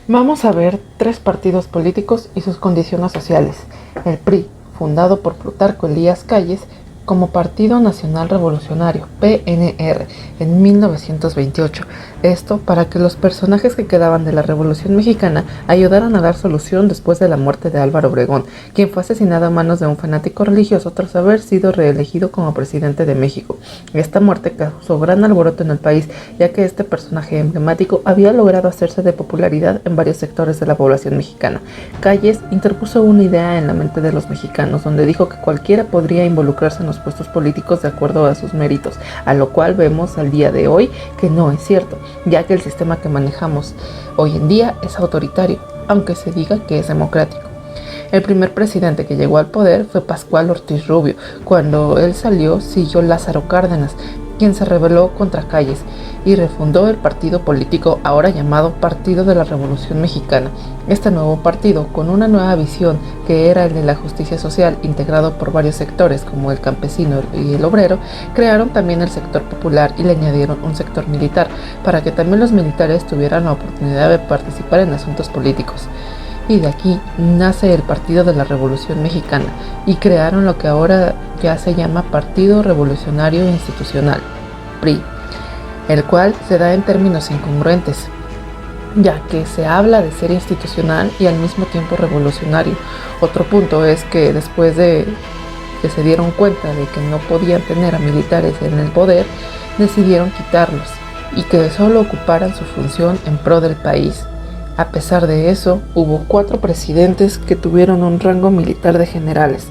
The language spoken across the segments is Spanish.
Vamos a ver tres partidos políticos y sus condiciones sociales. El PRI, fundado por Plutarco Elías Calles, como Partido Nacional Revolucionario, PNR, en 1928. Esto para que los personajes que quedaban de la Revolución Mexicana ayudaran a dar solución después de la muerte de Álvaro Obregón, quien fue asesinado a manos de un fanático religioso tras haber sido reelegido como presidente de México. Esta muerte causó gran alboroto en el país, ya que este personaje emblemático había logrado hacerse de popularidad en varios sectores de la población mexicana. Calles interpuso una idea en la mente de los mexicanos, donde dijo que cualquiera podría involucrarse en los puestos políticos de acuerdo a sus méritos, a lo cual vemos al día de hoy que no es cierto, ya que el sistema que manejamos hoy en día es autoritario, aunque se diga que es democrático. El primer presidente que llegó al poder fue Pascual Ortiz Rubio. Cuando él salió, siguió Lázaro Cárdenas, quien se rebeló contra Calles y refundó el partido político ahora llamado Partido de la Revolución Mexicana. Este nuevo partido, con una nueva visión que era el de la justicia social, integrado por varios sectores como el campesino y el obrero, crearon también el sector popular y le añadieron un sector militar para que también los militares tuvieran la oportunidad de participar en asuntos políticos. Y de aquí nace el Partido de la Revolución Mexicana y crearon lo que ahora ya se llama Partido Revolucionario Institucional, PRI, el cual se da en términos incongruentes, ya que se habla de ser institucional y al mismo tiempo revolucionario. Otro punto es que después de que se dieron cuenta de que no podían tener a militares en el poder, decidieron quitarlos y que solo ocuparan su función en pro del país. A pesar de eso, hubo 4 presidentes que tuvieron un rango militar de generales,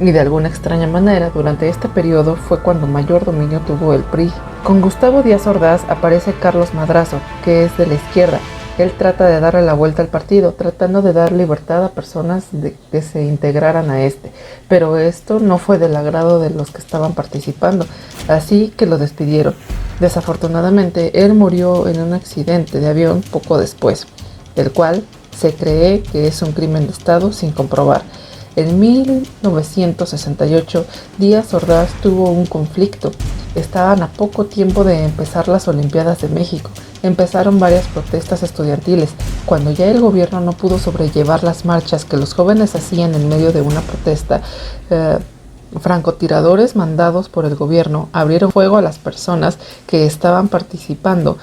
y de alguna extraña manera, durante este periodo fue cuando mayor dominio tuvo el PRI. Con Gustavo Díaz Ordaz aparece Carlos Madrazo, que es de la izquierda. Él trata de darle la vuelta al partido, tratando de dar libertad a personas que se integraran a este, pero esto no fue del agrado de los que estaban participando, así que lo despidieron. Desafortunadamente, él murió en un accidente de avión poco después, el cual se cree que es un crimen de Estado sin comprobar. En 1968, Díaz Ordaz tuvo un conflicto. Estaban a poco tiempo de empezar las Olimpiadas de México. Empezaron varias protestas estudiantiles. Cuando ya el gobierno no pudo sobrellevar las marchas que los jóvenes hacían en medio de una protesta, francotiradores mandados por el gobierno abrieron fuego a las personas que estaban participando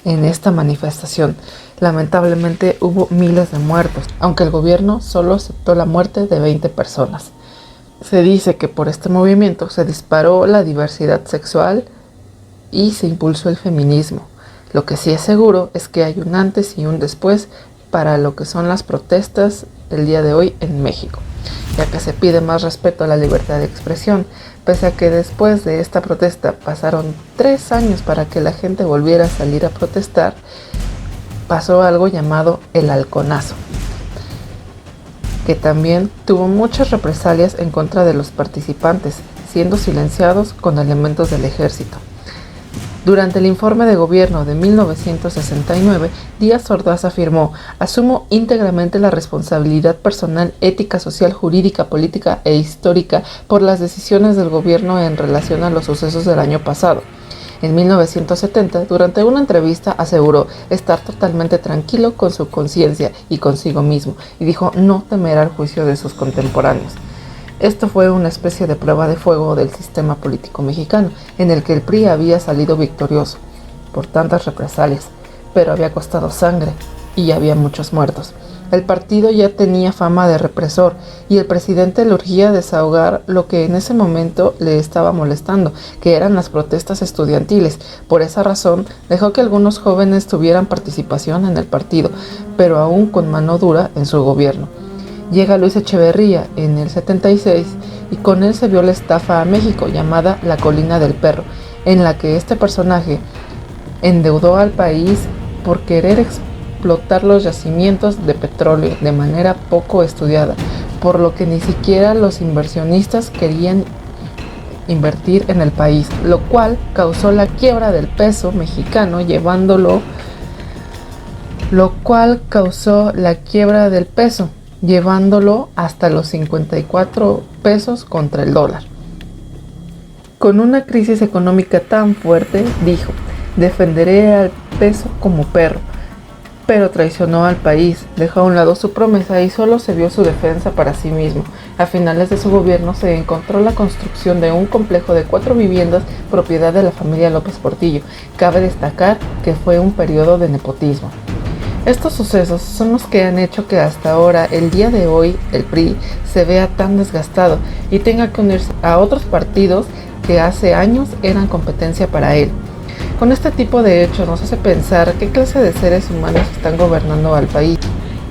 en esta manifestación. Lamentablemente hubo miles de muertos, aunque el gobierno solo aceptó la muerte de 20 personas. Se dice que por este movimiento se disparó la diversidad sexual y se impulsó el feminismo. Lo que sí es seguro es que hay un antes y un después para lo que son las protestas el día de hoy en México, ya que se pide más respeto a la libertad de expresión, pese a que después de esta protesta pasaron 3 años para que la gente volviera a salir a protestar. Pasó algo llamado el halconazo, que también tuvo muchas represalias en contra de los participantes, siendo silenciados con elementos del ejército. Durante el informe de gobierno de 1969, Díaz Ordaz afirmó: "Asumo íntegramente la responsabilidad personal, ética, social, jurídica, política e histórica por las decisiones del gobierno en relación a los sucesos del año pasado". En 1970, durante una entrevista, aseguró estar totalmente tranquilo con su conciencia y consigo mismo, y dijo no temer al juicio de sus contemporáneos. Esto fue una especie de prueba de fuego del sistema político mexicano, en el que el PRI había salido victorioso por tantas represalias, pero había costado sangre y había muchos muertos. El partido ya tenía fama de represor y el presidente le urgía desahogar lo que en ese momento le estaba molestando, que eran las protestas estudiantiles. Por esa razón, dejó que algunos jóvenes tuvieran participación en el partido, pero aún con mano dura en su gobierno. Llega Luis Echeverría en el 76 y con él se vio la estafa a México llamada La Colina del Perro, en la que este personaje endeudó al país por querer explotar los yacimientos de petróleo de manera poco estudiada, por lo que ni siquiera los inversionistas querían invertir en el país, lo cual causó la quiebra del peso mexicano, llevándolo hasta los 54 pesos contra el dólar. Con una crisis económica tan fuerte, dijo: "Defenderé al peso como perro". pero traicionó al país, dejó a un lado su promesa y solo se vio su defensa para sí mismo. A finales de su gobierno se encontró la construcción de un complejo de 4 viviendas propiedad de la familia López Portillo. Cabe destacar que fue un periodo de nepotismo. Estos sucesos son los que han hecho que hasta ahora, el día de hoy, el PRI se vea tan desgastado y tenga que unirse a otros partidos que hace años eran competencia para él. Con este tipo de hechos nos hace pensar qué clase de seres humanos están gobernando al país.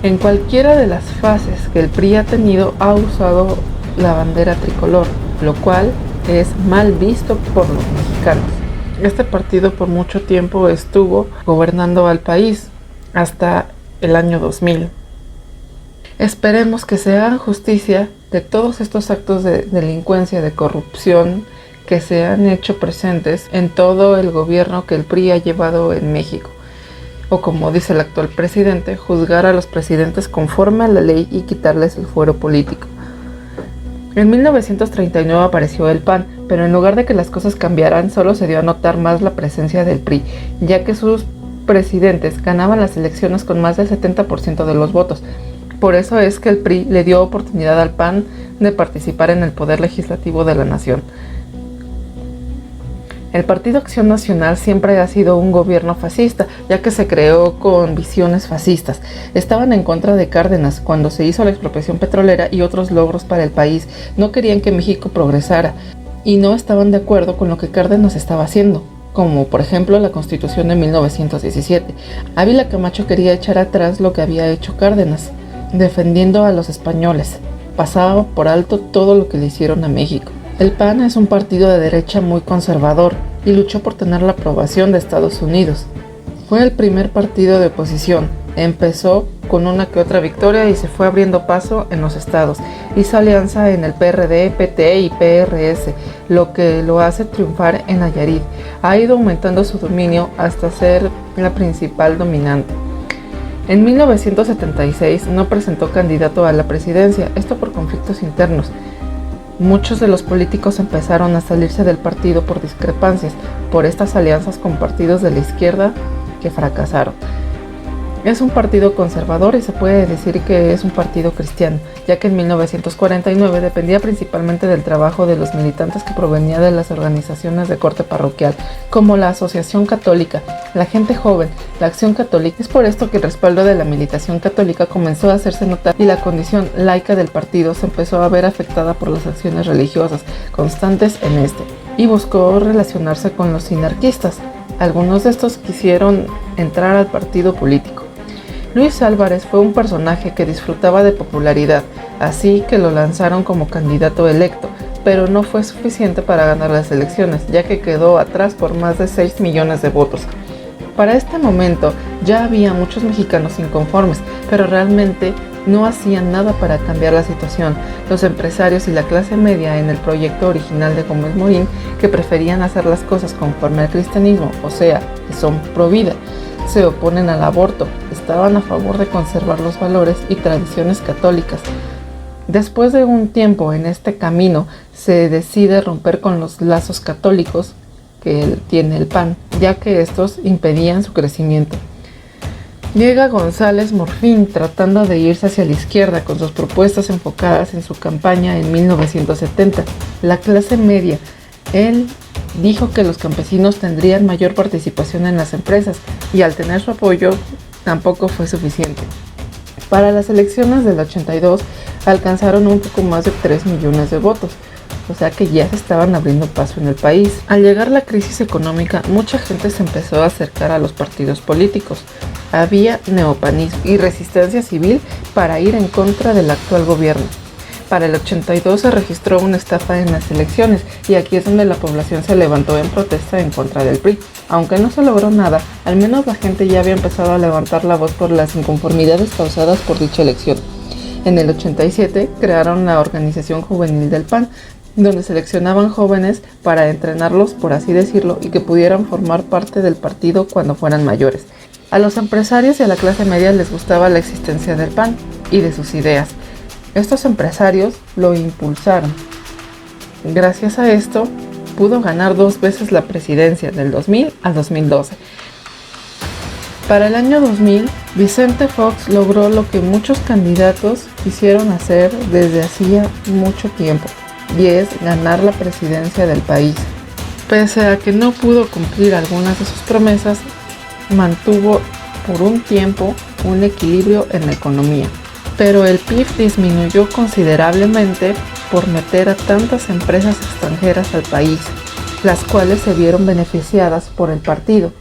En cualquiera de las fases que el PRI ha tenido ha usado la bandera tricolor, lo cual es mal visto por los mexicanos. Este partido por mucho tiempo estuvo gobernando al país hasta el año 2000. Esperemos que se haga justicia de todos estos actos de delincuencia, de corrupción, que se han hecho presentes en todo el gobierno que el PRI ha llevado en México. O como dice el actual presidente, juzgar a los presidentes conforme a la ley y quitarles el fuero político. En 1939 apareció el PAN, pero en lugar de que las cosas cambiaran, solo se dio a notar más la presencia del PRI, ya que sus presidentes ganaban las elecciones con más del 70% de los votos. Por eso es que el PRI le dio oportunidad al PAN de participar en el poder legislativo de la nación. El Partido Acción Nacional siempre ha sido un gobierno fascista, ya que se creó con visiones fascistas. Estaban en contra de Cárdenas cuando se hizo la expropiación petrolera y otros logros para el país. No querían que México progresara y no estaban de acuerdo con lo que Cárdenas estaba haciendo, como por ejemplo la Constitución de 1917. Ávila Camacho quería echar atrás lo que había hecho Cárdenas, defendiendo a los españoles. Pasaba por alto todo lo que le hicieron a México. El PAN es un partido de derecha muy conservador y luchó por tener la aprobación de Estados Unidos. Fue el primer partido de oposición. Empezó con una que otra victoria y se fue abriendo paso en los estados. Hizo alianza en el PRD, PT y PRS, lo que lo hace triunfar en Nayarit. Ha ido aumentando su dominio hasta ser la principal dominante. En 1976 no presentó candidato a la presidencia, esto por conflictos internos. Muchos de los políticos empezaron a salirse del partido por discrepancias, por estas alianzas con partidos de la izquierda que fracasaron. Es un partido conservador y se puede decir que es un partido cristiano, ya que en 1949 dependía principalmente del trabajo de los militantes que provenía de las organizaciones de corte parroquial, como la Asociación Católica, la Gente Joven, la Acción Católica. Es por esto que el respaldo de la militación católica comenzó a hacerse notar y la condición laica del partido se empezó a ver afectada por las acciones religiosas constantes en este, y buscó relacionarse con los sinarquistas. Algunos de estos quisieron entrar al partido político. Luis Álvarez fue un personaje que disfrutaba de popularidad, así que lo lanzaron como candidato electo, pero no fue suficiente para ganar las elecciones, ya que quedó atrás por más de 6 millones de votos. Para este momento ya había muchos mexicanos inconformes, pero realmente no hacían nada para cambiar la situación. Los empresarios y la clase media en el proyecto original de Gómez Morín, que preferían hacer las cosas conforme al cristianismo, o sea, que son pro vida, se oponen al aborto, estaban a favor de conservar los valores y tradiciones católicas. Después de un tiempo en este camino, se decide romper con los lazos católicos que tiene el PAN, ya que estos impedían su crecimiento. Llega González Morfín tratando de irse hacia la izquierda con sus propuestas enfocadas en su campaña en 1970. La clase media, él dijo que los campesinos tendrían mayor participación en las empresas y al tener su apoyo tampoco fue suficiente. Para las elecciones del 82 alcanzaron un poco más de 3 millones de votos, o sea que ya se estaban abriendo paso en el país. Al llegar la crisis económica, mucha gente se empezó a acercar a los partidos políticos. Había neopanismo y resistencia civil para ir en contra del actual gobierno. Para el 82 se registró una estafa en las elecciones y aquí es donde la población se levantó en protesta en contra del PRI. Aunque no se logró nada, al menos la gente ya había empezado a levantar la voz por las inconformidades causadas por dicha elección. En el 87 crearon la organización juvenil del PAN, donde seleccionaban jóvenes para entrenarlos, por así decirlo, y que pudieran formar parte del partido cuando fueran mayores. A los empresarios y a la clase media les gustaba la existencia del PAN y de sus ideas. Estos empresarios lo impulsaron. Gracias a esto, pudo ganar 2 veces la presidencia, del 2000 al 2012. Para el año 2000, Vicente Fox logró lo que muchos candidatos quisieron hacer desde hacía mucho tiempo, y es ganar la presidencia del país. Pese a que no pudo cumplir algunas de sus promesas, mantuvo por un tiempo un equilibrio en la economía. Pero el PIB disminuyó considerablemente por meter a tantas empresas extranjeras al país, las cuales se vieron beneficiadas por el partido,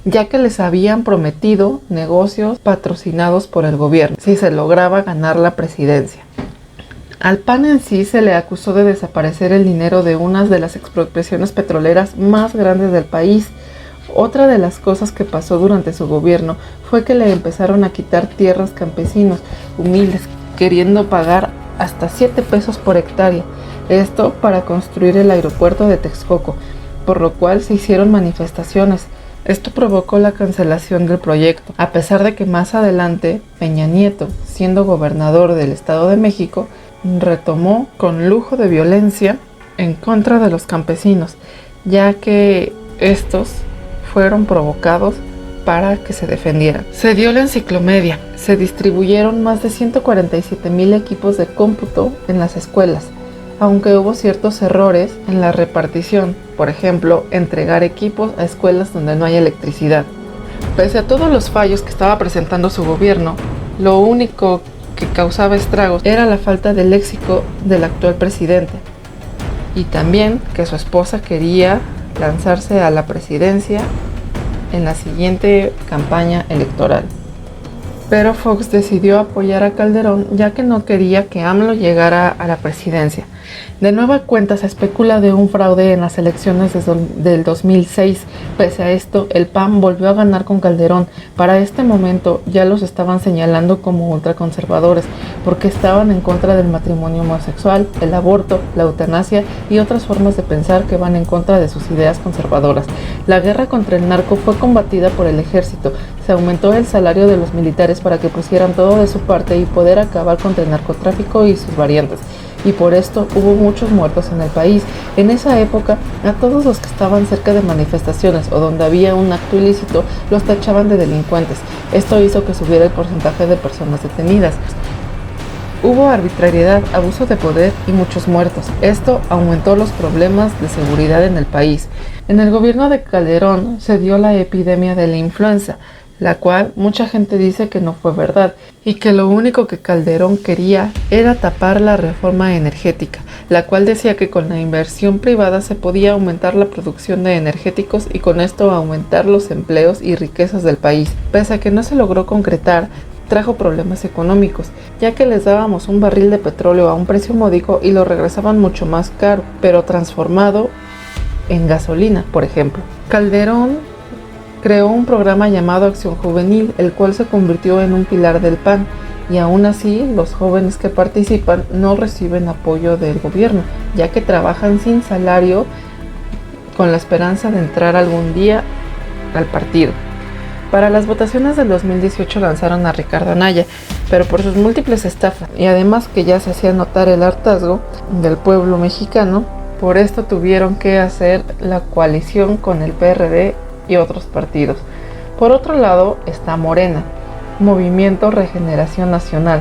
ya que les habían prometido negocios patrocinados por el gobierno si se lograba ganar la presidencia. Al PAN en sí se le acusó de desaparecer el dinero de una de las expropiaciones petroleras más grandes del país. Otra de las cosas que pasó durante su gobierno fue que le empezaron a quitar tierras campesinos humildes, queriendo pagar hasta 7 pesos por hectárea. Esto para construir el aeropuerto de Texcoco, por lo cual se hicieron manifestaciones. Esto provocó la cancelación del proyecto, a pesar de que más adelante Peña Nieto, siendo gobernador del Estado de México, retomó con lujo de violencia en contra de los campesinos, ya que estos fueron provocados para que se defendieran. Se dio la enciclomedia, se distribuyeron más de 147,000 equipos de cómputo en las escuelas, aunque hubo ciertos errores en la repartición, por ejemplo, entregar equipos a escuelas donde no hay electricidad. Pese a todos los fallos que estaba presentando su gobierno, lo único que causaba estragos era la falta de léxico del actual presidente, y también que su esposa quería lanzarse a la presidencia en la siguiente campaña electoral. Pero Fox decidió apoyar a Calderón, ya que no quería que AMLO llegara a la presidencia. De nueva cuenta se especula de un fraude en las elecciones del 2006. Pese a esto, el PAN volvió a ganar con Calderón. Para este momento ya los estaban señalando como ultraconservadores, porque estaban en contra del matrimonio homosexual, el aborto, la eutanasia y otras formas de pensar que van en contra de sus ideas conservadoras. La guerra contra el narco fue combatida por el ejército. Se aumentó el salario de los militares para que pusieran todo de su parte y poder acabar contra el narcotráfico y sus variantes. Y por esto hubo muchos muertos en el país. En esa época, a todos los que estaban cerca de manifestaciones o donde había un acto ilícito, los tachaban de delincuentes. Esto hizo que subiera el porcentaje de personas detenidas. Hubo arbitrariedad, abuso de poder y muchos muertos. Esto aumentó los problemas de seguridad en el país. En el gobierno de Calderón se dio la epidemia de la influenza, la cual mucha gente dice que no fue verdad y que lo único que Calderón quería era tapar la reforma energética, la cual decía que con la inversión privada se podía aumentar la producción de energéticos y con esto aumentar los empleos y riquezas del país. Pese a que no se logró concretar, trajo problemas económicos, ya que les dábamos un barril de petróleo a un precio módico y lo regresaban mucho más caro, pero transformado en gasolina, por ejemplo. Calderón creó un programa llamado Acción Juvenil, el cual se convirtió en un pilar del PAN, y aún así los jóvenes que participan no reciben apoyo del gobierno, ya que trabajan sin salario con la esperanza de entrar algún día al partido. Para las votaciones del 2018 lanzaron a Ricardo Anaya, pero por sus múltiples estafas y además que ya se hacía notar el hartazgo del pueblo mexicano, por esto tuvieron que hacer la coalición con el PRD y otros partidos. Por otro lado está Morena, Movimiento Regeneración Nacional,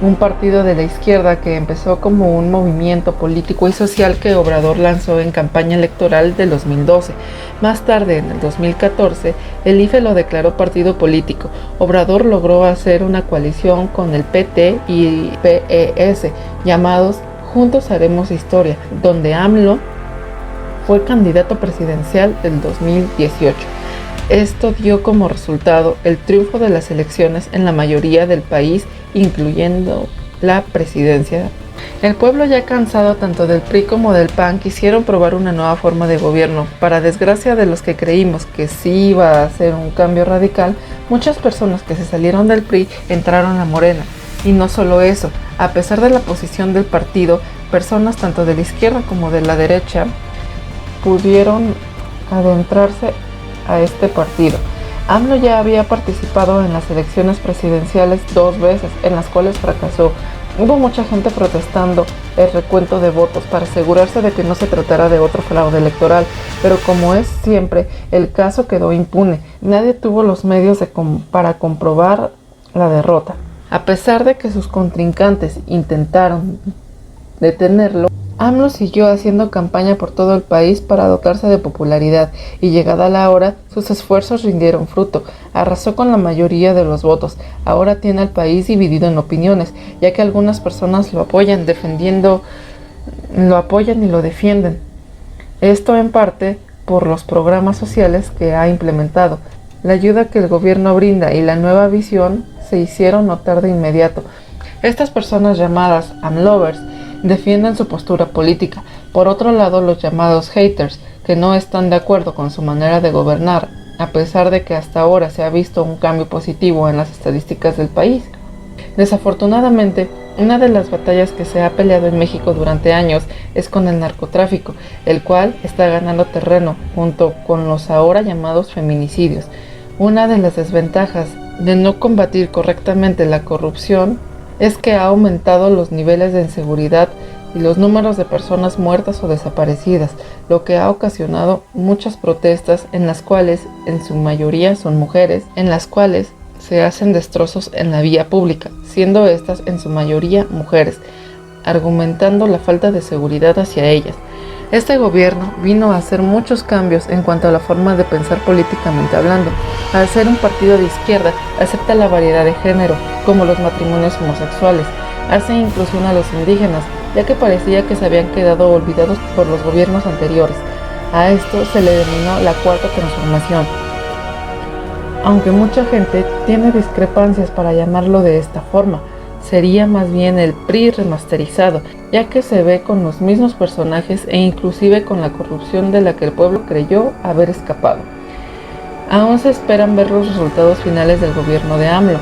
un partido de la izquierda que empezó como un movimiento político y social que Obrador lanzó en campaña electoral del 2012. Más tarde, en el 2014, el IFE lo declaró partido político. Obrador logró hacer una coalición con el PT y PES, llamados Juntos Haremos Historia, donde AMLO fue candidato presidencial del 2018. Esto dio como resultado el triunfo de las elecciones en la mayoría del país, incluyendo la presidencia. El pueblo, ya cansado tanto del PRI como del PAN, quisieron probar una nueva forma de gobierno. Para desgracia de los que creímos que sí iba a ser un cambio radical, muchas personas que se salieron del PRI entraron a Morena. Y no solo eso, a pesar de la posición del partido, personas tanto de la izquierda como de la derecha pudieron adentrarse a este partido. AMLO ya había participado en las elecciones presidenciales 2 veces, en las cuales fracasó. Hubo mucha gente protestando. el recuento de votos para asegurarse de que no se tratara de otro fraude electoral, pero como es siempre, el caso quedó impune. Nadie tuvo los medios para comprobar la derrota. A pesar de que sus contrincantes intentaron detenerlo, AMLO siguió haciendo campaña por todo el país para dotarse de popularidad y llegada la hora, sus esfuerzos rindieron fruto. Arrasó con la mayoría de los votos. Ahora tiene al país dividido en opiniones, ya que algunas personas lo apoyan y lo defienden. Esto en parte por los programas sociales que ha implementado. La ayuda que el gobierno brinda y la nueva visión se hicieron notar de inmediato. Estas personas llamadas AMLovers defienden su postura política. Por otro lado, los llamados haters, que no están de acuerdo con su manera de gobernar, a pesar de que hasta ahora se ha visto un cambio positivo en las estadísticas del país. Desafortunadamente, una de las batallas que se ha peleado en México durante años es con el narcotráfico, el cual está ganando terreno junto con los ahora llamados feminicidios. Una de las desventajas de no combatir correctamente la corrupción es que ha aumentado los niveles de inseguridad y los números de personas muertas o desaparecidas, lo que ha ocasionado muchas protestas en las cuales en su mayoría son mujeres, en las cuales se hacen destrozos en la vía pública, siendo estas en su mayoría mujeres, argumentando la falta de seguridad hacia ellas. Este gobierno vino a hacer muchos cambios en cuanto a la forma de pensar políticamente hablando. Al ser un partido de izquierda, acepta la variedad de género, como los matrimonios homosexuales, hace inclusión a los indígenas, ya que parecía que se habían quedado olvidados por los gobiernos anteriores. A esto se le denominó la Cuarta Transformación. Aunque mucha gente tiene discrepancias para llamarlo de esta forma, sería más bien el PRI remasterizado, ya que se ve con los mismos personajes e inclusive con la corrupción de la que el pueblo creyó haber escapado. Aún se esperan ver los resultados finales del gobierno de AMLO,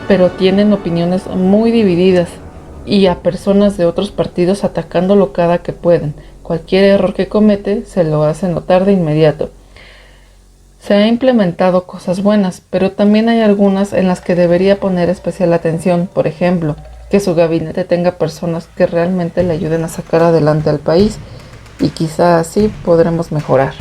pero tienen opiniones muy divididas y a personas de otros partidos atacándolo cada que pueden. Cualquier error que comete se lo hace notar de inmediato. Se ha implementado cosas buenas, pero también hay algunas en las que debería poner especial atención. Por ejemplo, que su gabinete tenga personas que realmente le ayuden a sacar adelante al país y quizá así podremos mejorar.